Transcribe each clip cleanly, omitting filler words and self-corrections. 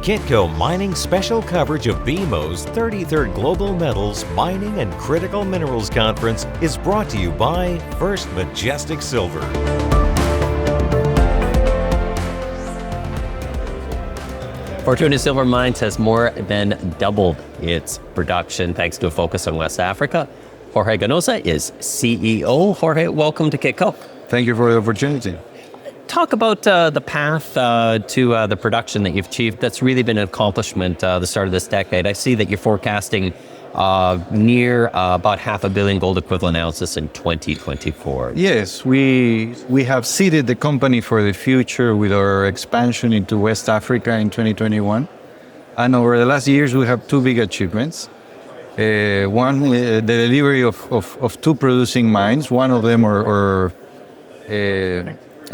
Kitco Mining special coverage of BMO's 33rd Global Metals Mining and Critical Minerals Conference is brought to you by First Majestic Silver. Fortuna Silver Mines has more than doubled its production thanks to a focus on West Africa. Jorge Ganoza is CEO. Jorge, welcome to Kitco. Thank you for the opportunity. Talk about the path to the production that you've achieved. That's really been an accomplishment the start of this decade. I see that you're forecasting near about 500 million gold equivalent ounces in 2024. Yes, we have seeded the company for the future with our expansion into West Africa in 2021. And over the last years, we have two big achievements. One, the delivery of two producing mines. One of them are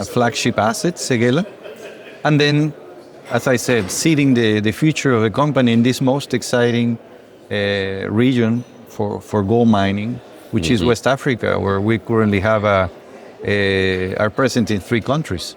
a flagship asset, Séguéla. And then, as I said, seeding the future of the company in this most exciting region for gold mining, which is West Africa, where we currently have are present in 3 countries.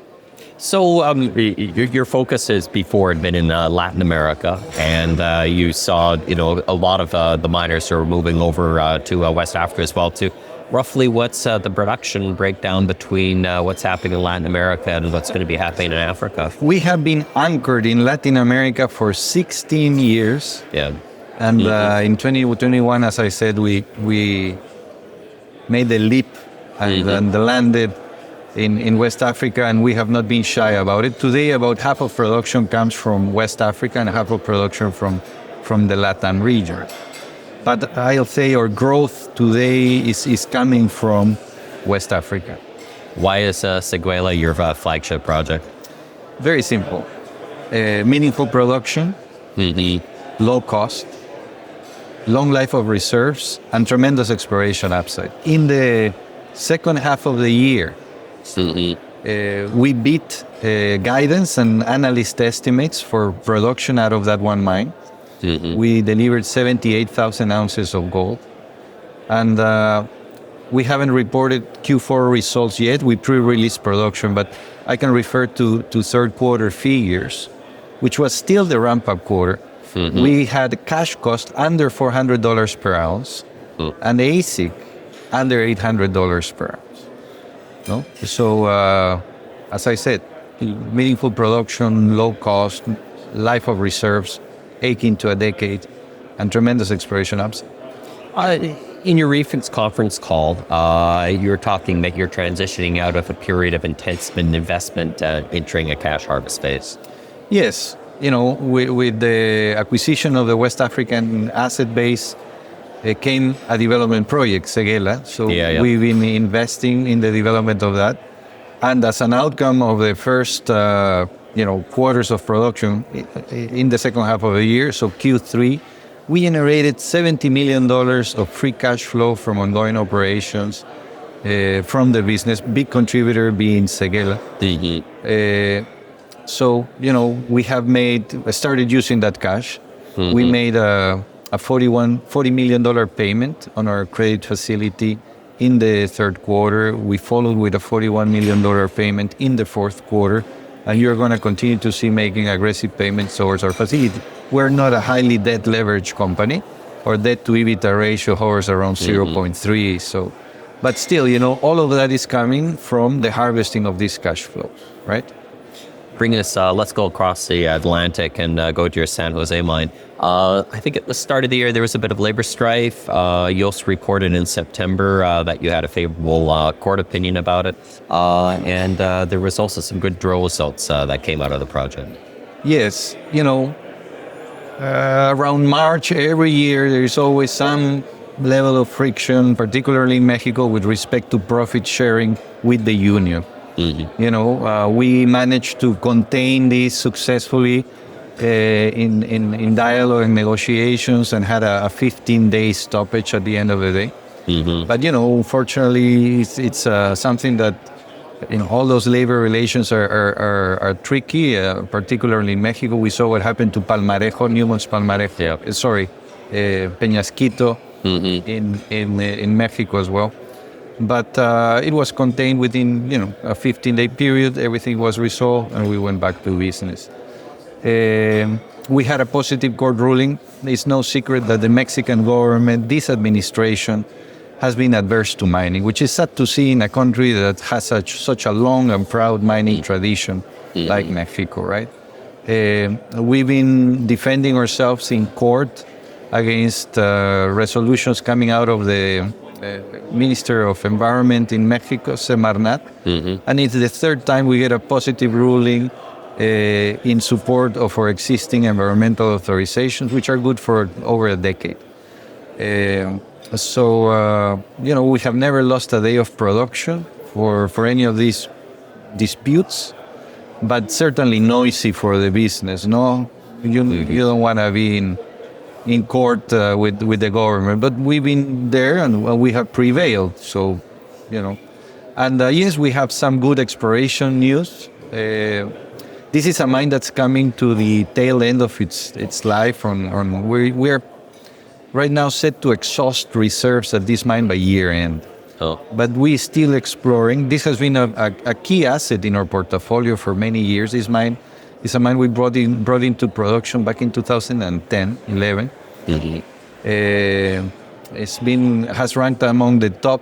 So your focus has before had been in Latin America, and you saw a lot of the miners who are moving over to West Africa as well too. Roughly, what's the production breakdown between what's happening in Latin America and what's going to be happening in Africa? We have been anchored in Latin America for 16 years. Yeah. And in 2021, as I said, we made the leap and landed in West Africa, and we have not been shy about it. Today, about half of production comes from West Africa and half of production from the Latin region. But I'll say our growth today is coming from West Africa. Why is Séguéla your flagship project? Very simple. Meaningful production, low cost, long life of reserves, and tremendous exploration upside. In the second half of the year, we beat guidance and analyst estimates for production out of that one mine. We delivered 78,000 ounces of gold. And we haven't reported Q4 results yet. We pre-released production, but I can refer to third quarter figures, which was still the ramp-up quarter. We had cash cost under $400 per ounce and AISC under $800 per ounce. No? So, as I said, meaningful production, low cost, life of reserves, akin to a decade, and tremendous exploration upside. In your recent conference call, you were talking that you're transitioning out of a period of intense investment entering a cash harvest phase. Yes. With the acquisition of the West African asset base, came a development project, Séguéla. So we've been investing in the development of that. And as an outcome of the first quarters of production in the second half of the year, so Q3, we generated $70 million of free cash flow from ongoing operations from the business, big contributor being Séguéla. So, we have started using that cash. We made a $40 million payment on our credit facility in the third quarter. We followed with a $41 million payment in the fourth quarter. And you're going to continue to see making aggressive payments towards our facility. We're not a highly debt leveraged company. Our debt to EBITDA ratio hovers around 0.3. So, but still, all of that is coming from the harvesting of this cash flow, right? Bring us, let's go across the Atlantic and go to your San Jose mine. I think at the start of the year, there was a bit of labor strife. You also reported in September that you had a favorable court opinion about it. And there was also some good drill results that came out of the project. Yes. Around March every year, there's always some level of friction, particularly in Mexico, with respect to profit sharing with the union. We managed to contain this successfully in dialogue and negotiations, and had a 15-day stoppage at the end of the day. But unfortunately, it's something that all those labor relations are tricky. Particularly in Mexico, we saw what happened to Newmont's Palmarejo. Peñasquito in Mexico as well. But it was contained within, a 15-day period. Everything was resolved, and we went back to business. we had a positive court ruling. It's no secret that the Mexican government, this administration, has been adverse to mining, which is sad to see in a country that has such a long and proud mining tradition like Mexico, right? We've been defending ourselves in court against resolutions coming out of the Minister of Environment in Mexico, Semarnat. And it's the third time we get a positive ruling in support of our existing environmental authorizations, which are good for over a decade. We have never lost a day of production for any of these disputes, but certainly noisy for the business. No, you don't want to be in court with the government, but we've been there and we have prevailed. So, and yes, we have some good exploration news. This is a mine that's coming to the tail end of its life. We're right now set to exhaust reserves at this mine by year end. But we're still exploring. This has been a key asset in our portfolio for many years. This mine is a mine we brought into production back in 2010, 11. Has ranked among the top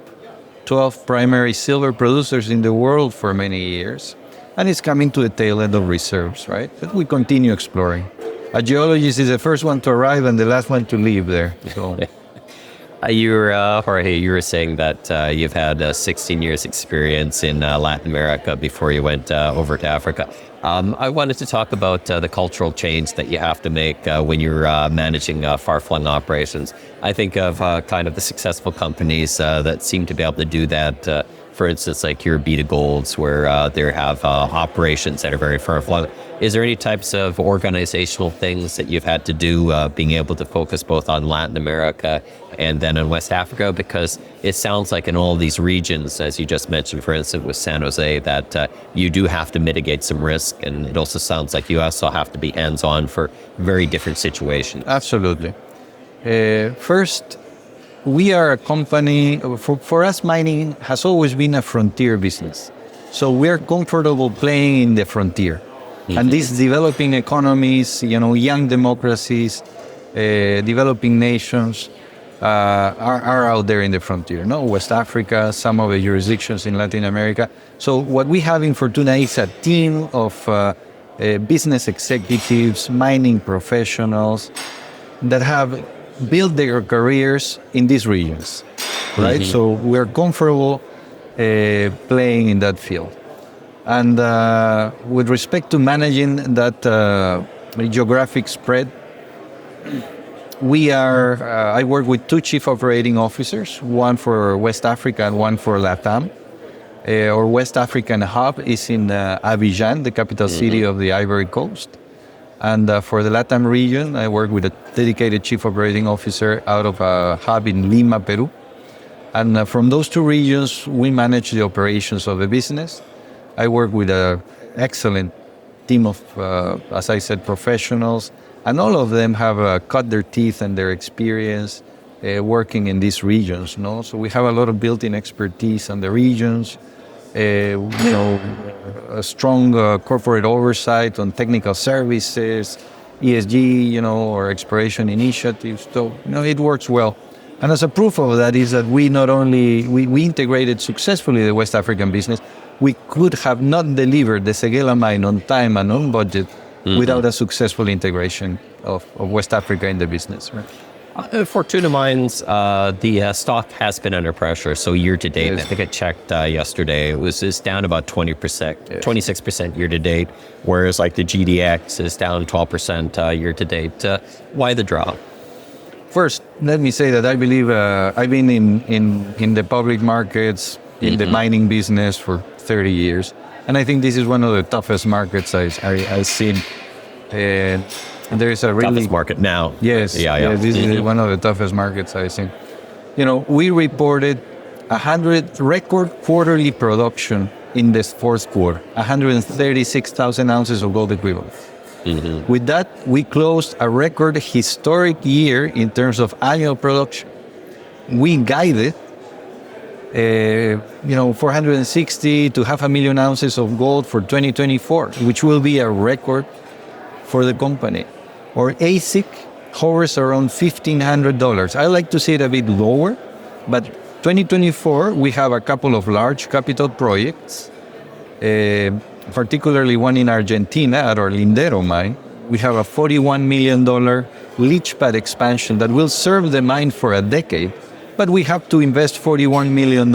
12 primary silver producers in the world for many years. And it's coming to the tail end of reserves, right? But we continue exploring. A geologist is the first one to arrive and the last one to leave there. So, Jorge, you were saying that you've had 16 years experience in Latin America before you went over to Africa. I wanted to talk about the cultural change that you have to make when you're managing far-flung operations. I think of kind of the successful companies that seem to be able to do that. For instance, like your Beta Golds, where they have operations that are very far-flung. Is there any types of organizational things that you've had to do being able to focus both on Latin America and then in West Africa? Because it sounds like in all these regions, as you just mentioned, for instance, with San Jose, that you do have to mitigate some risk. And it also sounds like you also have to be hands-on for very different situations. Absolutely. First, we are a company, for us mining has always been a frontier business. So we're comfortable playing in the frontier. And these developing economies, young democracies, developing nations are out there in the frontier. West Africa, some of the jurisdictions in Latin America. So what we have in Fortuna is a team of business executives, mining professionals that have built their careers in these regions, right? So we're comfortable playing in that field. And with respect to managing that geographic spread, I work with two chief operating officers, one for West Africa and one for LATAM. Our West African hub is in Abidjan, the capital city of the Ivory Coast. And for the LATAM region, I work with a dedicated chief operating officer out of a hub in Lima, Peru. And from those two regions, we manage the operations of the business. I work with an excellent team of, as I said, professionals. And all of them have cut their teeth and their experience working in these regions. So we have a lot of built-in expertise on the regions. A strong corporate oversight on technical services, ESG, or exploration initiatives. So, it works well. And as a proof of that is that we not only, we integrated successfully the West African business, we could have not delivered the Séguéla mine on time and on budget without a successful integration of West Africa in the business. Right? Fortuna Mines, the stock has been under pressure. So year to date, yes. I think I checked yesterday, it's down about 20%, yes. 26% year to date, whereas like the GDX is down 12% year to date. Why the drop? First, let me say that I believe I've been in the public markets, in the mining business for 30 years. And I think this is one of the toughest markets I've seen. There is a really toughest market now. Yes, yeah. This is one of the toughest markets I've seen. We reported 100 record quarterly production in this fourth quarter, 136,000 ounces of gold equivalent. With that, we closed a record historic year in terms of annual production. We guided 460 to 500,000 ounces of gold for 2024, which will be a record for the company. Our AISC hovers around $1,500. I like to see it a bit lower, but 2024, we have a couple of large capital projects, particularly one in Argentina at our Lindero mine. We have a $41 million leach pad expansion that will serve the mine for a decade, but we have to invest $41 million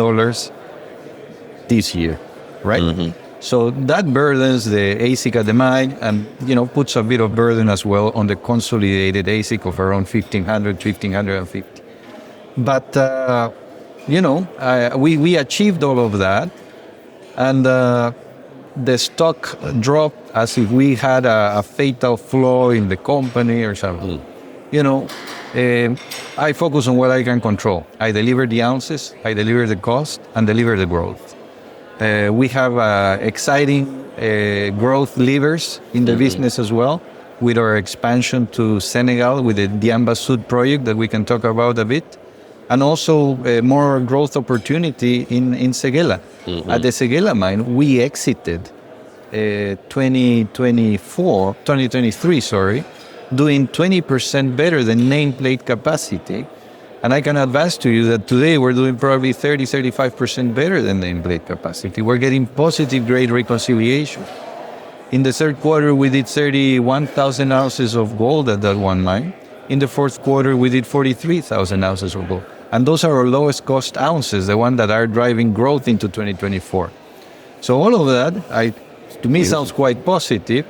this year, right? Mm-hmm. So that burdens the AISC at the mine and, puts a bit of burden as well on the consolidated AISC of around $1,550. But, we achieved all of that. And the stock dropped as if we had a fatal flaw in the company or something. I focus on what I can control. I deliver the ounces, I deliver the cost, and deliver the growth. We have exciting growth levers in the business as well, with our expansion to Senegal with the Diamba Sud project that we can talk about a bit, and also more growth opportunity in Séguéla. Mm-hmm. At the Séguéla mine, we exited 2023, doing 20% better than nameplate capacity. And I can advance to you that today we're doing probably 35% better than nameplate capacity. We're getting positive grade reconciliation. In the third quarter, we did 31,000 ounces of gold at that one mine. In the fourth quarter, we did 43,000 ounces of gold. And those are our lowest cost ounces, the ones that are driving growth into 2024. So all of that, to me, sounds quite positive.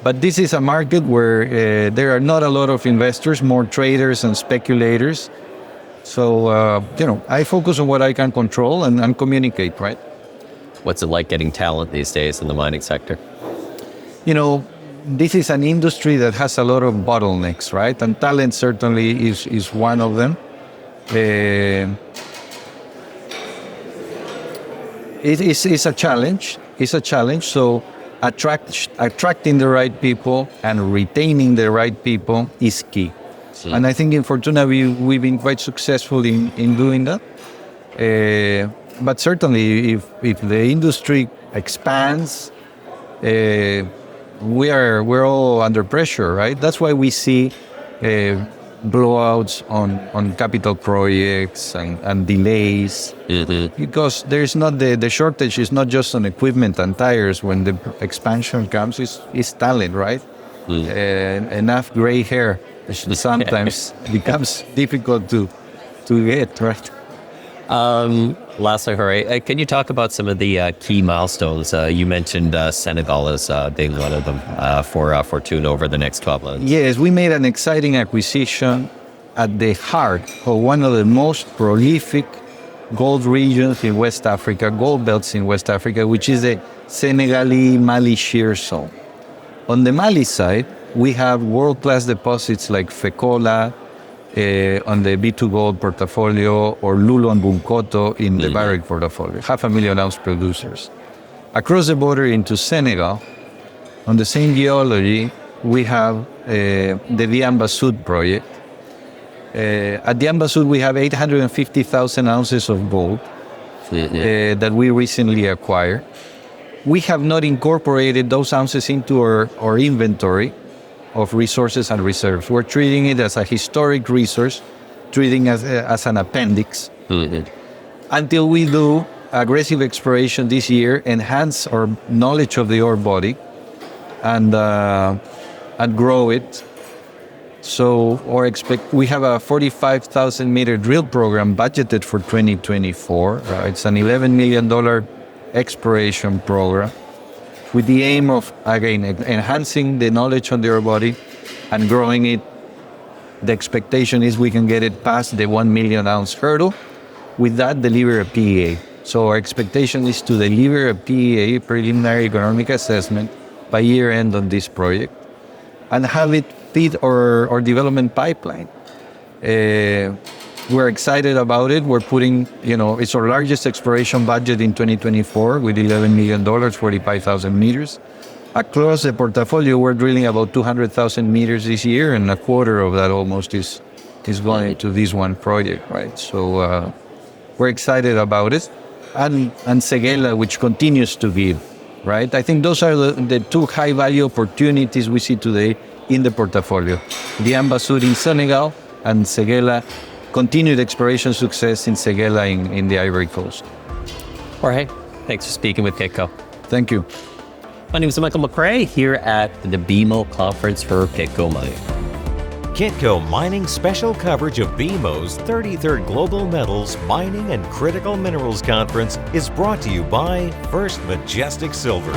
But this is a market where there are not a lot of investors, more traders and speculators. So, I focus on what I can control and communicate, right? What's it like getting talent these days in the mining sector? This is an industry that has a lot of bottlenecks, right? And talent certainly is one of them. It's a challenge. It's a challenge. So attracting the right people and retaining the right people is key. And I think in Fortuna, we've been quite successful in doing that. But certainly, if the industry expands, we're all under pressure, right? That's why we see blowouts on capital projects and delays. Mm-hmm. Because there's not the shortage is not just on equipment and tires. When the expansion comes, it's talent, right? Mm-hmm. Enough gray hair sometimes becomes difficult to get, right? Lastly, Jorge, can you talk about some of the key milestones? You mentioned Senegal as being one of them for Fortuna over the next 12 months. Yes, we made an exciting acquisition at the heart of one of the most prolific gold regions in West Africa, gold belts in West Africa, which is the Senegali-Mali Shear Zone. On the Mali side, we have world-class deposits like Fekola on the B2 Gold portfolio, or Lulu and Bunkoto in the Barrick portfolio, 500,000 ounce producers. Across the border into Senegal, on the same geology, we have the Diamba Sud project. At Diamba Sud, we have 850,000 ounces of gold that we recently acquired. We have not incorporated those ounces into our inventory of resources and reserves. We're treating it as a historic resource, treating it as an appendix. Mm-hmm. Until we do aggressive exploration this year, enhance our knowledge of the ore body, and grow it. So we have a 45,000 meter drill program budgeted for 2024. It's an $11 million exploration program, with the aim of, again, enhancing the knowledge on the ore body and growing it. The expectation is we can get it past the 1 million ounce hurdle. With that, deliver a PEA. So our expectation is to deliver a PEA, preliminary economic assessment, by year end on this project, and have it feed our development pipeline. We're excited about it. We're putting, it's our largest exploration budget in 2024 with $11 million, 45,000 meters. Across the portfolio, we're drilling about 200,000 meters this year, and a quarter of that almost is going to this one project, right? So we're excited about it. And Séguéla, which continues to give, right? I think those are the two high-value opportunities we see today in the portfolio. Diamba Sud in Senegal and Séguéla, continued exploration success in Séguéla in the Ivory Coast. Jorge, thanks for speaking with Kitco. Thank you. My name is Michael McRae here at the BMO conference for Kitco Mining. Kitco Mining special coverage of BMO's 33rd Global Metals, Mining and Critical Minerals Conference is brought to you by First Majestic Silver.